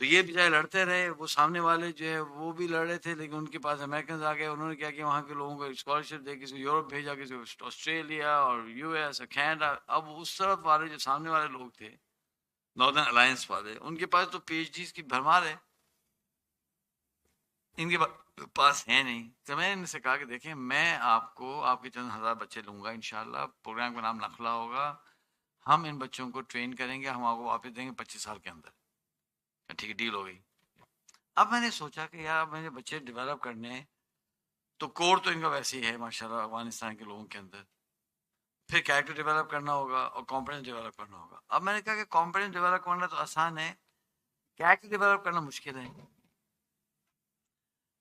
تو یہ بیچارے لڑتے رہے، وہ سامنے والے جو ہے وہ بھی لڑ رہے تھے، لیکن ان کے پاس امریکنز آ گئے، انہوں نے کیا کہ وہاں کے لوگوں کو اسکالرشپ دے، کسی کو یورپ بھیجا، کسی کو آسٹریلیا اور یو ایس اور کینیڈا. اب اس طرف والے جو سامنے والے لوگ تھے ناردرن الائنس والے، ان کے پاس تو پی ایچ ڈیز کی بھرمار ہے، ان کے پاس ہے نہیں. تو میں نے ان سے کہا کہ دیکھیں میں آپ کو آپ کے چند ہزار بچے لوں گا انشاءاللہ، پروگرام کا نام نخلا ہوگا، ہم ان بچوں کو ٹرین کریں گے، ہم آپ کو واپس دیں گے 25 سال کے اندر. ٹھیک ہے، ڈیل ہو گئی. اب میں نے سوچا کہ یار میں نے بچے ڈیولپ کرنے ہیں، تو کوڈ تو ان کا ویسے ہی ہے ماشاءاللہ افغانستان کے لوگوں کے اندر، پھر کیریکٹر ڈیولپ کرنا ہوگا اور کانفیڈنس ڈیولپ کرنا ہوگا. اب میں نے کہا کہ کانفیڈنس ڈیولپ کرنا تو آسان ہے، کیریکٹر ڈیولپ کرنا مشکل ہے.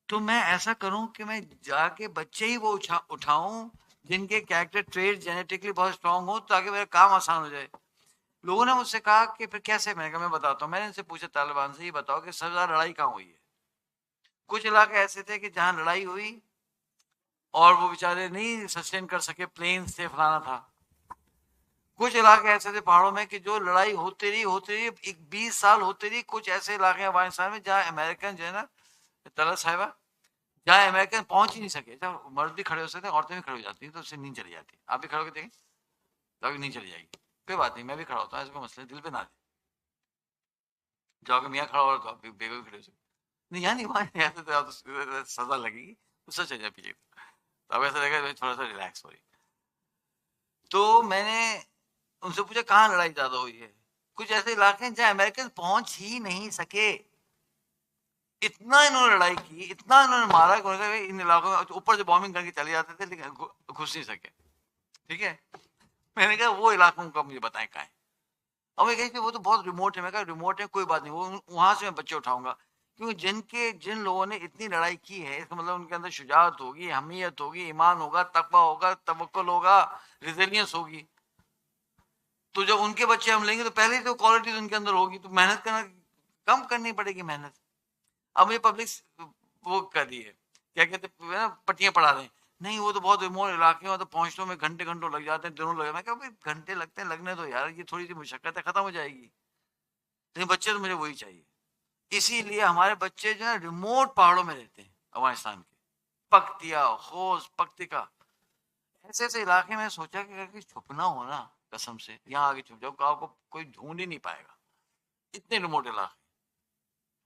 تو میں ایسا کروں کہ میں جا کے بچے ہی وہ اٹھاؤں جن کے کیریکٹر ٹریٹ جینیٹکلی بہت اسٹرانگ ہو، تاکہ میرا کام آسان ہو جائے. لوگوں نے مجھ سے کہا کہ پھر کیسے؟ میں نے کہا میں بتاتا ہوں. میں نے ان سے پوچھا طالبان سے، یہ بتاؤ کہ سب سے زیادہ لڑائی کہاں ہوئی ہے؟ کچھ علاقے ایسے تھے کہ جہاں لڑائی ہوئی اور وہ بیچارے نہیں سسٹین کر سکے، پلینز سے فلانا تھا. کچھ علاقے ایسے تھے پہاڑوں میں کہ جو لڑائی ہوتی رہی 20 سال ہوتی رہی. کچھ ایسے علاقے ہیں افغانستان میں جہاں امریکن جو ہے نا طلعت صاحبہ، جہاں امریکن پہنچ ہی نہیں سکے. جب مرد بھی کھڑے ہو سکتے ہیں، عورتیں بھی کھڑی ہو جاتی ہیں، تو اس سے نیند چلی جاتی ہے. آپ بھی کھڑے ہو کے دیکھیں تو نیند چلی جائے گی. کوئی بات نہیں، میں بھی کھڑا ہوتا ہوں، ایسا کوئی مسئلہ دل پہ نہ لے. جاؤ کہ میاں کھڑا ہو رہا تو آپ بھی بے کھڑے ہو سکتے نہیں، یعنی وہاں سزا لگے گی، اس سے چل جائے پیچھے. تو اب ایسا لگے گا تھوڑا سا ریلیکس ہو رہی. تو میں نے ان سے پوچھا کہاں لڑائی زیادہ ہوئی ہے؟ کچھ ایسے علاقے ہیں جہاں امریکن پہنچ ہی نہیں سکے. اتنا انہوں نے لڑائی کی، اتنا انہوں نے مارا کہ ان علاقوں میں اوپر سے بامبنگ کر کے چلے جاتے تھے، لیکن گھس نہیں سکے. ٹھیک ہے، میں نے کہا وہ علاقوں کا مجھے بتائیں کہاں ہے. اور وہ کہیں کہ وہ تو بہت ریموٹ ہے. میں کہا ریموٹ ہے کوئی بات نہیں، وہ وہاں سے میں بچے اٹھاؤں گا. کیونکہ جن لوگوں نے اتنی لڑائی کی ہے، اس کا مطلب ان کے اندر شجاعت ہوگی، حمیت ہوگی، ایمان ہوگا، تقویٰ ہوگا، توکل ہوگا، ریزیلینس ہوگی. تو جب ان کے بچے ہم لیں گے تو پہلے ہی تو کوالٹیز ان کے اندر ہوگی، تو محنت کرنا کم کرنی پڑے گی محنت. اب مجھے پبلک وہ کر دی ہے، کیا کہتے ہیں پٹیاں پڑھا رہے ہیں. نہیں وہ تو بہت ریموٹ علاقے ہیں، تو پہنچنے میں گھنٹوں لگ جاتے ہیں، دنوں لگ جاتے ہیں. میں کہا گھنٹے لگتے ہیں، لگنے دو یار، یہ تھوڑی سی مشقت ہے، ختم ہو جائے گی. لیکن بچے تو مجھے وہی چاہیے. اسی لیے ہمارے بچے جو ہے ریموٹ پہاڑوں میں رہتے ہیں افغانستان کے، پکتیا، خوست، پکتیکا، ایسے ایسے علاقے میں. سوچا کہ چھپنا ہو نا، قسم سے یہاں آگے چھپ جاؤ، آپ کو کوئی ڈھونڈ ہی نہیں پائے گا، اتنے ریموٹ علاقے.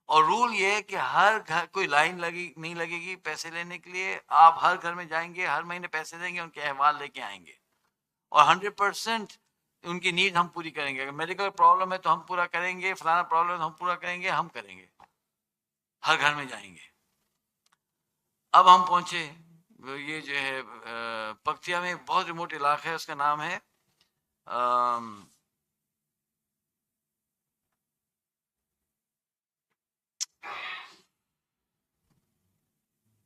اور رول یہ ہے کہ ہر گھر کوئی لائن نہیں لگے گی پیسے لینے کے لیے. آپ ہر گھر میں جائیں گے، ہر مہینے پیسے دیں گے، ان کے احوال لے کے آئیں گے، اور 100% ان کی نیڈ ہم پوری کریں گے. اگر میڈیکل پرابلم ہے تو ہم پورا کریں گے، فلانا پرابلم ہے تو ہم پورا کریں گے، ہم کریں گے، ہر گھر میں جائیں گے. اب ہم پہنچے یہ جو ہے پکتیا میں ایک بہت ریموٹ علاقہ ہے، اس کا نام ہے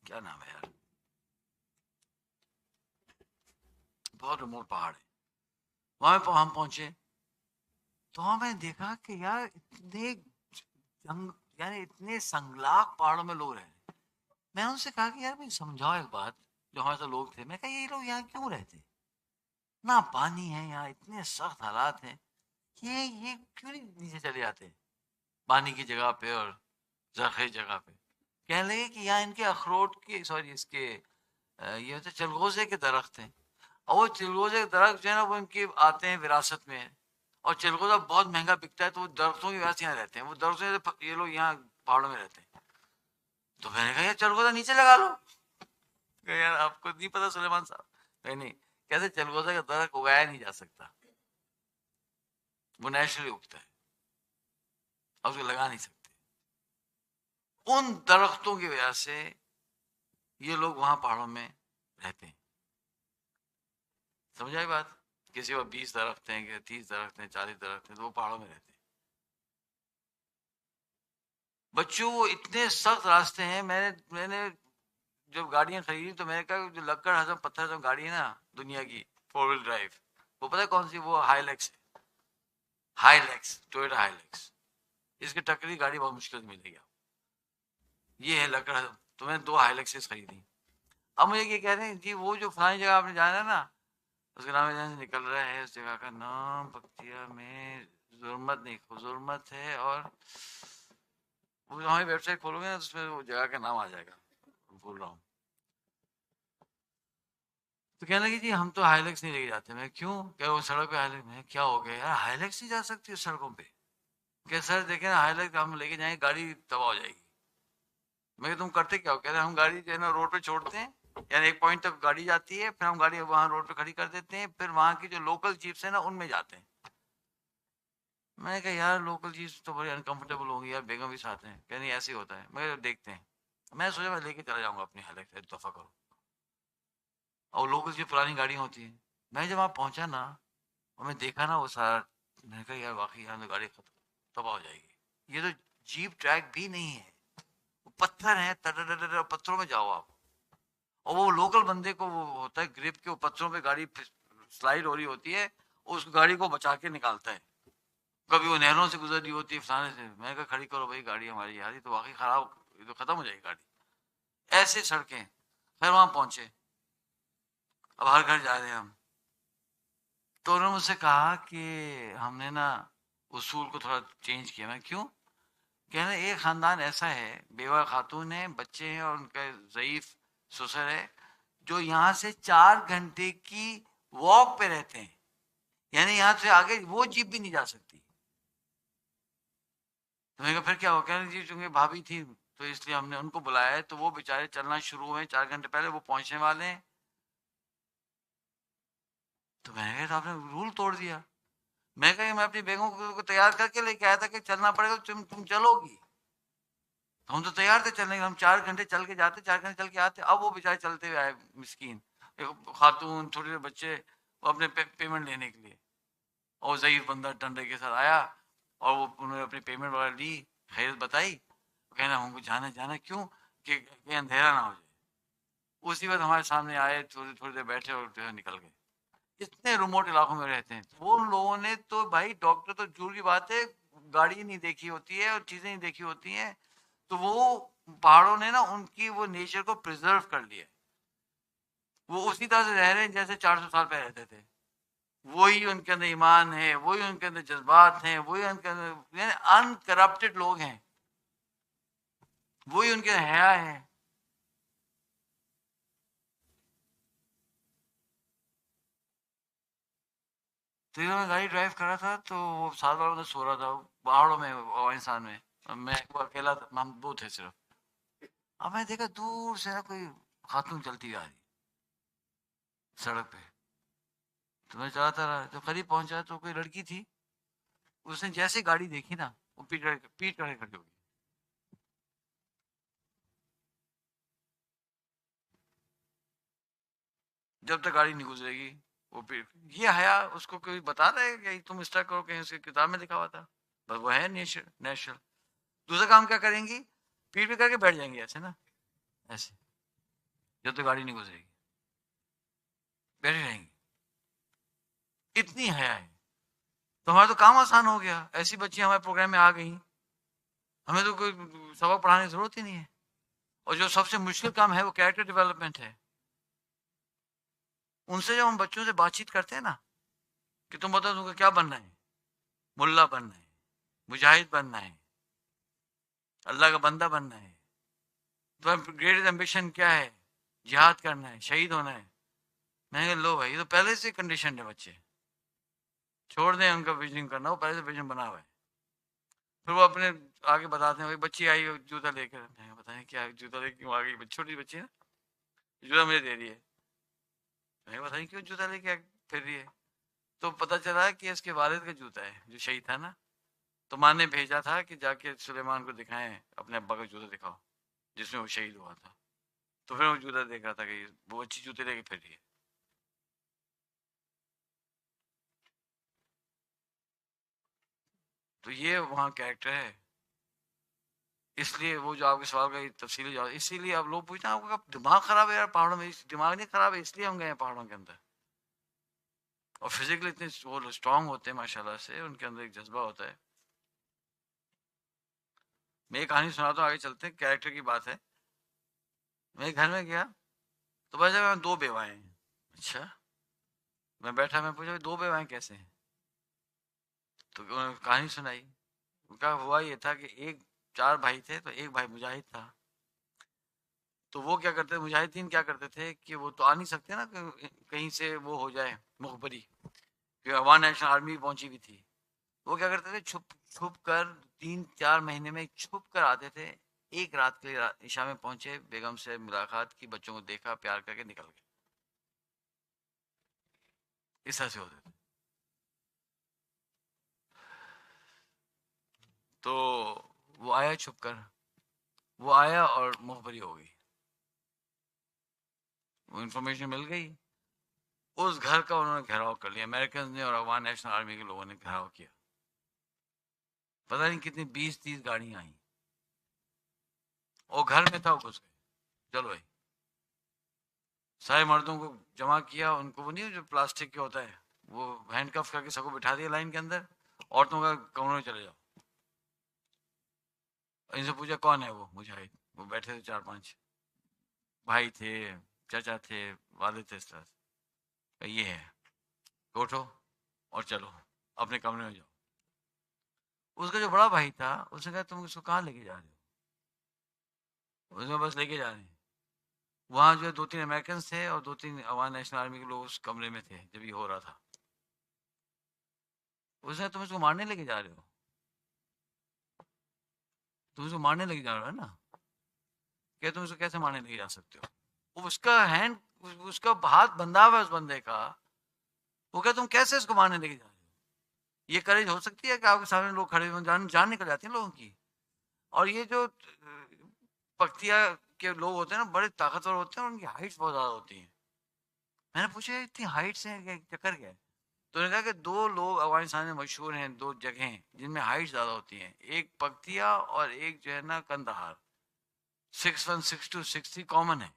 کیا نام ہے یار، بہت ریموٹ پہاڑ ہے. وہاں پہ ہم پہنچے تو وہاں میں نے دیکھا کہ یار اتنے جنگ، یعنی اتنے سنگلاخ پہاڑوں میں لوگ رہ رہے. میں ان سے کہا کہ یار مجھے سمجھاؤ ایک بات، جو ہمارے ساتھ لوگ تھے. میں کہا یہ لوگ یہاں کیوں رہتے؟ نہ پانی ہے یہاں، اتنے سخت حالات ہیں، یہ کیوں نہیں نیچے چلے جاتے پانی کی جگہ پہ اور زرخیز جگہ پہ؟ کہنے لگے کہ یہاں ان کے اخروٹ کے اس کے یہ ہوتے چلغوزے کے درخت ہیں، اور وہ چلغوزے کے درخت جو ہے نا وہ ان کے آتے ہیں وراثت میں. اور چلغوزہ بہت مہنگا بکتا ہے، تو وہ درختوں کی وجہ سے یہاں رہتے ہیں، وہ درختوں سے یہ لوگ یہاں پہاڑوں میں رہتے ہیں. تو میں نے کہا یار چلغوزہ نیچے لگا لو. کہ یار آپ کو نہیں پتا سلیمان صاحب؟ نہیں، کہتے چلغوزہ کا درخت اگایا نہیں جا سکتا، وہ نیچرلی اگتا ہے، اب اس کو لگا نہیں سکتے. ان درختوں کی وجہ سے یہ لوگ وہاں پہاڑوں میں رہتے ہیں. سمجھ آئی بات؟ کسی کو 20 درخت ہیں، کہ 30 درخت ہیں، 40 درخت ہیں، تو وہ پہاڑوں میں رہتے ہیں. بچوں وہ اتنے سخت راستے ہیں. میں نے جب گاڑیاں خریدی تو میں نے کہا جو لکڑ ہضم پتھر ہضم گاڑی ہے نا دنیا کی 4 ویل ڈرائیو، وہ پتہ ہے کون سی؟ وہ ہائی لیکس ہے، Hilux, Toyota Hilux. اس کی ٹکری گاڑی بہت مشکل سے ملے گی. یہ ہے لکڑ ہضم. تو میں نے 2 ہائی لیکسز خریدی. اب مجھے یہ کہہ رہے ہیں جی وہ جو فلانی جگہ آپ نے جانا ہے نا، اس کا نام سے نکل رہا ہے، اس جگہ کا نام پکتیا میں ظلمت نہیں، ظلمت ہے، اور وہ ہماری ویب سائٹ کھولو گے نا اس میں وہ جگہ کا نام آ جائے گا، بول رہا ہوں. تو کہنے لگی جی ہم تو ہائیلیکس نہیں لے کے جاتے. میں کیوں؟ کہ وہ سڑک پہ ہائیلیکس. میں کیا ہو گیا یار، ہائیلیکس نہیں جا سکتی اس سڑکوں پہ؟ کہ سر دیکھیں نا ہائیلیکس ہم لے کے جائیں گے گاڑی تباہ ہو جائے گی. میں تم کرتے کیا ہو؟ کہہ رہے ہم گاڑی جو ہے نا روڈ پہ چھوڑتے ہیں، یعنی ایک پوائنٹ تک گاڑی جاتی ہے، پھر ہم گاڑی وہاں روڈ پہ کھڑی کر دیتے ہیں، پھر وہاں کی جو لوکل جیپس ہیں نا ان میں جاتے ہیں. میں نے کہا یار لوکل چیز تو بڑی انکمفرٹیبل ہوگی یار، بیگم بھی ساتھ ہیں. کہ نہیں ایسے ہی ہوتا ہے. میں دیکھتے ہیں. میں سوچا میں لے کے چلا جاؤں گا اپنی ہائیلیکس، ایک دفعہ کرو. اور لوکل کی پرانی گاڑی ہوتی ہے. میں جب وہاں پہنچا نا اور میں دیکھا نا وہ سارا، میں نے کہا یار واقعی یہاں تو گاڑی ختم تباہ ہو جائے گی. یہ تو جیپ ٹریک بھی نہیں ہے، وہ پتھر ہیں، پتھروں میں جاؤ آپ. اور وہ لوکل بندے کو وہ ہوتا ہے گرپ کے، وہ پتھروں پہ گاڑی سلائڈ ہو رہی ہوتی ہے، اس گاڑی کو بچا کے نکالتا ہے. کبھی وہ نہروں سے گزر رہی ہوتی ہے فلانے سے. میں نے کہا کھڑی کرو بھائی گاڑی ہماری، یار یہ تو واقعی خراب، یہ تو ختم ہو جائے گی گاڑی. ایسے سڑکیں. پھر وہاں پہنچے، اب ہر گھر جا رہے ہیں ہم. تو انہوں نے مجھ سے کہا کہ ہم نے نا اصول کو تھوڑا چینج کیا. میں کیوں؟ کہنا ایک خاندان ایسا ہے، بیوہ خاتون ہیں، بچے ہیں، اور ان کا ضعیف سسر ہے، جو یہاں سے 4 گھنٹے کی واک پہ رہتے ہیں. یعنی یہاں سے آگے وہ جیپ بھی نہیں جا سکتی. تو میں کہا پھر کیا ہو؟ کہنا جی چونکہ بھابھی تھی تو اس لیے ہم نے ان کو بلایا ہے، تو وہ بیچارے چلنا شروع ہوئے 4 گھنٹے پہلے، وہ پہنچنے والے ہیں. تو میں نے کہا آپ نے رول توڑ دیا. میں کہا میں اپنی بیگم کو تیار کر کے لے کے آیا تھا کہ چلنا پڑے گا، تم چلو گی. ہم تو تیار تھے چلنے کے، ہم 4 گھنٹے چل کے جاتے، 4 گھنٹے چل کے آتے. اب وہ بیچارے چلتے ہوئے آئے مسکین، ایک خاتون، چھوٹے چھوٹے بچے، وہ اپنے پیمنٹ لینے کے لیے. اور ضعیف بندہ ڈنڈے کے ساتھ آیا اور وہ انہوں نے اپنی پیمنٹ وغیرہ لی، خیریت بتائی. کہنا ہم کو جانا کیوں کہ اندھیرا نہ ہو جائے. اسی وقت ہمارے سامنے آئے، تھوڑی دیر بیٹھے اور جو ہے نکل گئے. اتنے ریموٹ علاقوں میں رہتے ہیں وہ لوگوں نے. تو بھائی ڈاکٹر تو دور کی بات ہے، گاڑی نہیں دیکھی ہوتی ہے اور چیزیں نہیں دیکھی ہوتی ہیں، تو وہ پہاڑوں نے نا ان کی وہ نیچر کو پریزرو کر لیا. وہ اسی طرح سے رہ رہے ہیں جیسے 400 سال پہ رہتے تھے. وہی ان کے اندر ایمان ہے، وہی ان کے اندر جذبات ہیں، وہی ان کے اندر یعنی انکرپٹڈ لوگ ہیں، وہی ان کے حیا ہے. تو میں گاڑی ڈرائیو کر رہا تھا تو وہ سال بار میں سو رہا تھا پہاڑوں میں، افغانستان میں. میں اکیلا تھا، ہم دو تھے صرف. اب میں دیکھا دور سے نا کوئی خاتون چلتی آ رہی سڑک پہ. تو میں چلاتا رہا، جب قریب پہنچا تو کوئی لڑکی تھی. اس نے جیسے گاڑی دیکھی نا وہ پیٹ کر کھڑی ہو گئی. جب تک گاڑی نہیں گزرے گی وہ پیٹ. یہ حیا اس کو کوئی بتا رہا ہے کہ تم اس طرح کرو، کہیں اس کی کتاب میں لکھا ہوا تھا؟ بس وہ ہے نیچرل. دوسرا کام کیا کریں گی؟ پیٹ پہ کر کے بیٹھ جائیں گے ایسے نا، ایسے، جب تک گاڑی نہیں گزرے گی بیٹھے رہیں گی. اتنی حیا ہے. تو ہمارا تو کام آسان ہو گیا، ایسی بچی ہمارے پروگرام میں آ گئی، ہمیں تو کوئی سبق پڑھانے کی ضرورت ہی نہیں ہے. اور جو سب سے مشکل کام ہے وہ کیریکٹر ڈیولپمنٹ ہے. ان سے جب ہم بچوں سے بات چیت کرتے ہیں نا کہ تم بتاؤ تم کو کیا بننا ہے، ملا بننا ہے، مجاہد بننا ہے، اللہ کا بندہ بننا ہے، تو گریٹ ایمبیشن کیا ہے؟ جہاد کرنا ہے، شہید ہونا ہے. میں نے کہا لو بھائی یہ تو پہلے سے کنڈیشن ہے، بچے چھوڑ دیں ان کا ویژن کرنا، وہ پہلے سے ویژن بنا ہوا ہے. پھر وہ اپنے آگے بتاتے ہیں بچی آئی جوتا لے کر. بتائیں کیا جوتا لے کے کیوں آ گئی؟ چھوٹی بچی نا، جوتا مجھے دے رہی ہے. میں بتائیں کیوں جوتا لے کے پھر رہی ہے؟ تو پتہ چلا کہ اس کے والد کا جوتا ہے جو شہید تھا نا، تو ماں نے بھیجا تھا کہ جا کے سلیمان کو دکھائیں اپنے ابا کا جوتا دکھاؤ جس میں وہ شہید ہوا تھا. تو پھر وہ جوتا دیکھ رہا تھا کہ وہ اچھی جوتے لے کے پھر رہی ہے. تو یہ وہاں کیریکٹر ہے. اس لیے وہ جو آپ کے سوال کا تفصیلی جواب، اسی لیے آپ لوگ پوچھتے ہیں آپ کا دماغ خراب ہے یار پہاڑوں میں. دماغ نہیں خراب ہے، اس لیے ہم گئے ہیں پہاڑوں کے اندر. اور فزیکلی اتنے وہ اسٹرانگ ہوتے ہیں ماشاء اللہ سے، ان کے اندر ایک جذبہ ہوتا ہے. میں ایک کہانی سناتا ہوں، آگے چلتے ہیں، کیریکٹر کی بات ہے. میں گھر میں گیا تو بس میں 2 بیوائیں ہیں. اچھا. میں بیٹھا، میں پوچھا 2 بیوائیں کیسے ہیں؟ تو انہوں نے کہانی سنائی. ان کا ہوا یہ تھا کہ ایک 4 بھائی تھے تو ایک بھائی مجاہد تھا. تو وہ کیا کرتے, مجاہدین کیا کرتے تھے کہ وہ تو آ نہیں سکتے نا کہیں سے وہ ہو جائے مخبری, کہ افغان نیشنل آرمی پہنچی ہوئی تھی. وہ کیا کرتے تھے, چھپ چھپ کر 3-4 مہینے میں چھپ کر آتے تھے. ایک رات کے لیے عشاء میں پہنچے, بیگم سے ملاقات کی, بچوں کو دیکھا, پیار کر کے نکل گئے. اس طرح سے ہوتے تھے. تو وہ آیا چھپ کر, وہ آیا اور مخبری ہو گئی, وہ انفارمیشن مل گئی. اس گھر کا انہوں نے گھیراؤ کر لیا, امریکن نے اور افغان نیشنل آرمی کے لوگوں نے گھیراؤ کیا. پتہ نہیں کتنی 20-30 گاڑیاں آئیں, وہ گھر میں تھا, وہ گھس گئے. چلو بھائی, سارے مردوں کو جمع کیا, ان کو وہ نہیں جو پلاسٹک کے ہوتا ہے, وہ ہینڈ کف کر کے سب کو بٹھا دیا لائن کے اندر. عورتوں کا کمروں میں چلے جاؤ. ان سے پوچھا کون ہے وہ مجاہد, وہ بیٹھے تھے 4-5 بھائی تھے, چچا تھے, والد تھے, اس طرح سے. یہ ہے, اٹھو اور چلو اپنے کمرے میں جاؤ. اس کا جو بڑا بھائی تھا, اس نے کہا تم اس کو کہاں لے کے جا رہے ہو؟ اس میں بس لے کے جا رہے ہیں. وہاں جو 2-3 امریکنس تھے اور 2-3 افغان نیشنل آرمی کے لوگ اس کمرے میں تھے جب یہ ہو رہا تھا. اس نے تم اس کو مارنے لے کے جا رہے ہو, تم اس کو مارنے لے کے جا رہے ہو نا, کہ تم اس کو کیسے مارنے لے کے جا سکتے ہو؟ اس کا ہینڈ, اس کا ہاتھ بندھا ہوا ہے اس بندے کا. وہ کہ تم کیسے اس کو مارنے لے کے جا رہے ہو؟ یہ کریج ہو سکتی ہے کہ آپ کے سامنے لوگ کھڑے ہوئے, جان نکل جاتی ہیں لوگوں کی. اور یہ جو پختیا کے لوگ ہوتے ہیں نا, بڑے طاقتور ہوتے ہیں, اور ان کی ہائٹس بہت زیادہ ہوتی ہیں. میں نے پوچھا اتنی ہائٹس ہیں, چکر کیا ہے؟ تو نے کہا کہ 2 لوگ افغانستان میں مشہور ہیں, 2 جگہیں جن میں ہائٹ زیادہ ہوتی ہیں, ایک پکتیا اور ایک جو ہے نا کندہار. 6'1", 6'2", 6'3" کامن ہے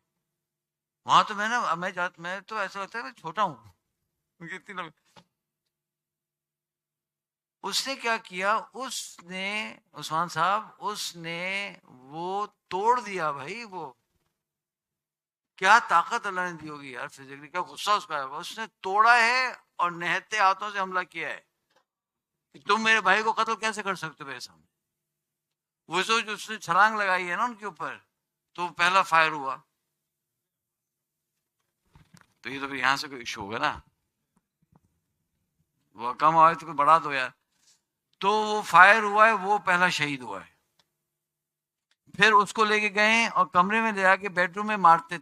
وہاں. تو میں تو ایسا لگتا ہے میں چھوٹا ہوں. اس نے کیا کیا, اس نے عثمان صاحب, اس نے وہ توڑ دیا بھائی. وہ کیا طاقت اللہ نے دی ہوگی یار فزیکلی, کیا غصہ اس کا ہے. اس نے توڑا ہے اور نہتے ہاتھوں سے حملہ کیا ہے کہ تم میرے بھائی کو قتل کیسے کر سکتے ہو میرے سامنے. وہ جو اس نے چھلانگ لگائی ہے نا ان کے اوپر, تو پہلا فائر ہوا. تو یہ تو پھر یہاں سے کوئی ایشو ہوگا نا, وہ کم آواز تو کوئی بڑھا دو یار. تو وہ فائر ہوا ہے, وہ پہلا شہید ہوا ہے. پھر اس کو لے کے گئے اور کمرے میں لے جا کے بیڈ روم میں مارتے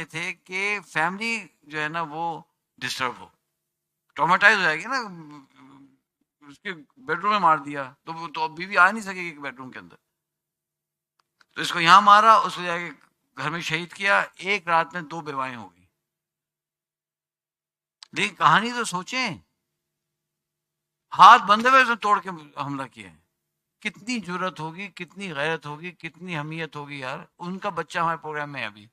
تھے کہ فیملی جو ہے نا وہ ڈسٹرب ہو, ٹروماٹائز ہو جائے گی نا. اس کے بیڈ روم میں مار دیا تو وہ تو بیوی آ نہیں سکے گی بیڈ روم کے اندر. تو اس کو یہاں مارا, اس کو جا کے گھر میں شہید کیا. ایک رات میں 2 بیوائیں ہو گئی. لیکن کہانی تو سوچیں, ہاتھ بندھے ہوئے اس نے توڑ کے حملہ کیا ہے. کتنی جرت ہوگی, کتنی غیرت ہوگی, کتنی اہمیت ہوگی یار. ان کا بچہ ہمارے پروگرام میں ابھی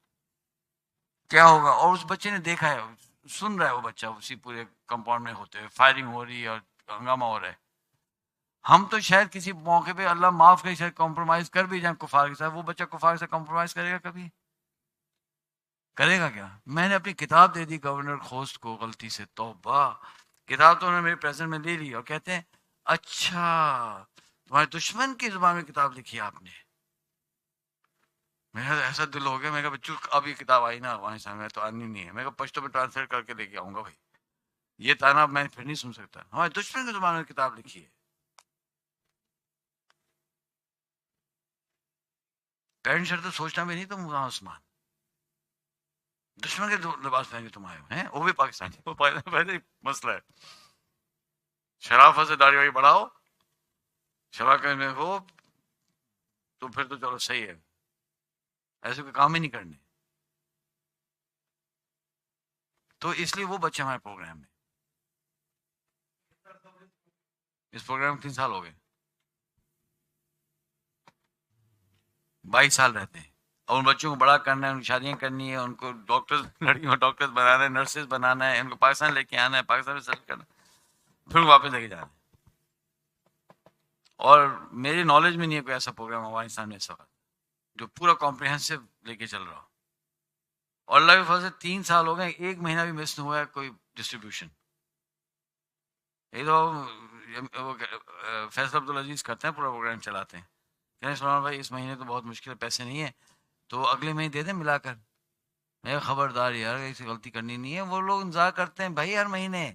کیا ہوگا, اور اس بچے نے دیکھا ہے, سن رہا ہے وہ بچہ اسی پورے کمپاؤنڈ میں ہوتے ہوئے فائرنگ ہو رہی ہے اور ہنگامہ ہو رہا ہے. ہم تو شاید کسی موقع پہ اللہ معاف کرے شاید کمپرومائز کر بھی جائیں کفار کے ساتھ. وہ بچہ کفار کے ساتھ کمپرومائز کرے گا کبھی؟ کرے گا کیا؟ میں نے اپنی کتاب دے دی گورنر خوست کو غلطی سے, توبہ. کتاب تو انہوں نے میرے پریزنٹ میں لے لی اور کہتے ہیں اچھا تمہارے دشمن کی زبان میں کتاب لکھی آپ نے. میرا ایسا دل ہو گیا, میں کہا بچوں اب یہ کتاب آئی نا افغانستان میں تو آنی نہیں ہے. میں کہا پشتو میں ٹرانسلیٹ کر کے لے کے آؤں گا بھائی, یہ تانا میں پھر نہیں سن سکتا. ہمارے دشمن کی زبان میں کتاب لکھی ہے. پینٹ شرٹ تو سوچنا بھی نہیں تم وہاں عثمان, دشمن کے لباس پہن کے تم آئے ہیں, وہ بھی پاکستانی. وہ پہلے مسئلہ ہے, شرافت سے داڑھی واڑی بڑھاؤ, شراکت میں ہو تو پھر تو چلو صحیح ہے, ایسے کوئی کام ہی نہیں کرنے. تو اس لیے وہ بچے ہمارے پروگرام میں. اس پروگرام میں 3 سال ہو گئے, 22 سال رہتے ہیں. اور ان بچوں کو بڑا کرنا ہے, ان کی شادیاں کرنی ہے, ان کو ڈاکٹر, لڑکیوں کو ڈاکٹر بنانا ہے, نرسز بنانا ہے, ان کو پاکستان لے کے آنا ہے, پاکستان میں سیٹل کرنا ہے, پھر واپس لے کے جانا ہے. اور میری نالج میں نہیں ہے کوئی ایسا پروگرام افغانستان میں اس وقت جو پورا کمپریہنسو لے کے چل رہا ہو. اور اللہ کے فضل سے 3 سال ہو گئے, 1 مہینہ بھی مس نہیں ہوا ہے کوئی ڈسٹریبیوشن. یہ تو فیصل عبدالعزیز کرتے ہیں, پورا پروگرام چلاتے ہیں. کہنے سلمان بھائی اس مہینے تو بہت مشکل ہے، پیسے نہیں ہیں، تو اگلے مہینے دے دیں ملا کر. میں خبردار یار ایسی غلطی کرنی نہیں ہے. وہ لوگ انتظار کرتے ہیں بھائی ہر مہینے،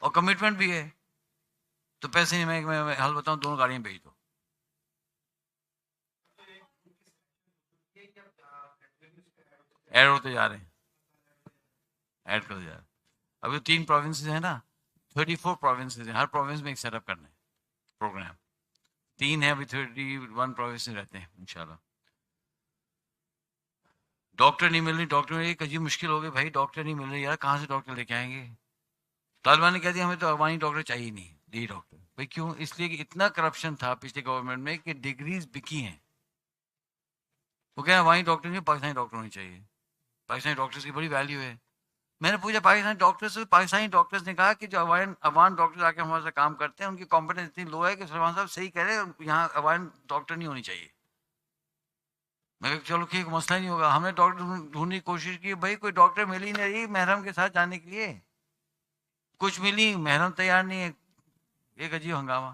اور کمٹمنٹ بھی ہے. تو پیسے نہیں، میں حل بتاؤں، دونوں گاڑیاں بھیج دو. ایڈ ہوتے جا رہے ہیں، ایڈ کرتے جا رہے ہیں. ابھی 3 پروونسز ہیں نا، 34 پروونسز ہیں، ہر پروونس میں ایک سیٹ اپ کرنا ہے پروگرام. 3 ہے ابھی، 31 پروونس رہتے ہیں انشاءاللہ. ڈاکٹر نہیں مل رہی، ڈاکٹر میں ایک عجیب مشکل ہو گئی بھائی، ڈاکٹر نہیں مل رہی یار، کہاں سے ڈاکٹر لے کے آئیں گے؟ طالبان نے کہہ دیا ہمیں تو افغانی ڈاکٹر چاہیے نہیں، ڈی ڈاکٹر. بھائی کیوں؟ اس لیے کہ اتنا کرپشن تھا پچھلے گورنمنٹ میں کہ ڈگریز بکی ہیں. وہ کہہ رہے ہیں افغانی ڈاکٹر نہیں، پاکستانی ڈاکٹر ہونی چاہیے، پاکستانی ڈاکٹرز کی بڑی ویلیو ہے. میں نے پوچھا پاکستانی ڈاکٹر سے، پاکستانی ڈاکٹرز نے کہا کہ جو افغان ڈاکٹر آ کے ہمارے ساتھ کام کرتے ہیں ان کی کمپٹنس اتنی لو ہے کہ سلمان صاحب صحیح کہہ رہے ہیں، یہاں افغان ڈاکٹر نہیں ہونی چاہیے. میں کہا چلو ٹھیک، مسئلہ نہیں ہوگا. ہم نے ڈاکٹر ڈھونڈنے کی کوشش کی، بھائی کوئی ڈاکٹر مل ہی نہیں رہی محرم کے ساتھ جانے کے لیے. کچھ ملی، محرم تیار نہیں ہے. ایک عجیب ہنگامہ.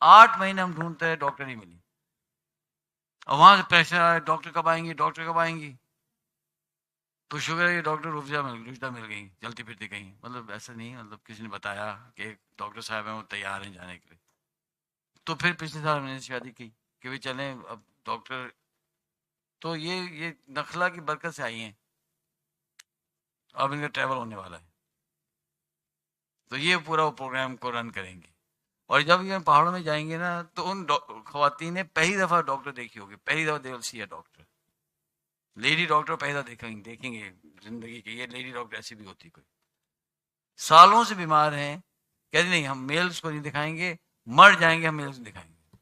8 مہینے ہم ڈھونڈتے رہے، ڈاکٹر نہیں ملی. اور وہاں سے پریشر آ رہا ہے، ڈاکٹر کب آئیں گی، ڈاکٹر کب آئیں گی. تو شکر ہے کہ ڈاکٹر رفجہ مل گئی، چلتی پھرتی کہیں. مطلب ایسا نہیں، مطلب کسی نے بتایا کہ ایک ڈاکٹر صاحب ہیں وہ تیار ہیں جانے کے لیے. تو پھر پچھلے سال میں نے شادی کی کہ بھائی چلیں اب ڈاکٹر. تو یہ نخلا کی برکت سے آئی ہیں، اب ان کا ٹریول ہونے والا ہے. تو یہ پورا وہ پروگرام کو رن کریں گے. اور جب یہ پہاڑوں میں جائیں گے نا تو ان خواتین نے پہلی دفعہ ڈاکٹر دیکھی ہوگی، پہلی دفعہ دے ول سی اے ڈاکٹر. لیڈی ڈاکٹر پہلا دیکھیں گے زندگی کی، یہ لیڈی ڈاکٹر ایسی بھی ہوتی کوئی. سالوں سے بیمار ہیں، کہتے نہیں ہم میلز کو نہیں دکھائیں گے، مر جائیں گے ہم میلز دکھائیں گے.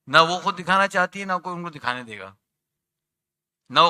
نہ وہ خود دکھانا چاہتی ہے، نہ کوئی ان کو دکھانے دے گا، نہ وہ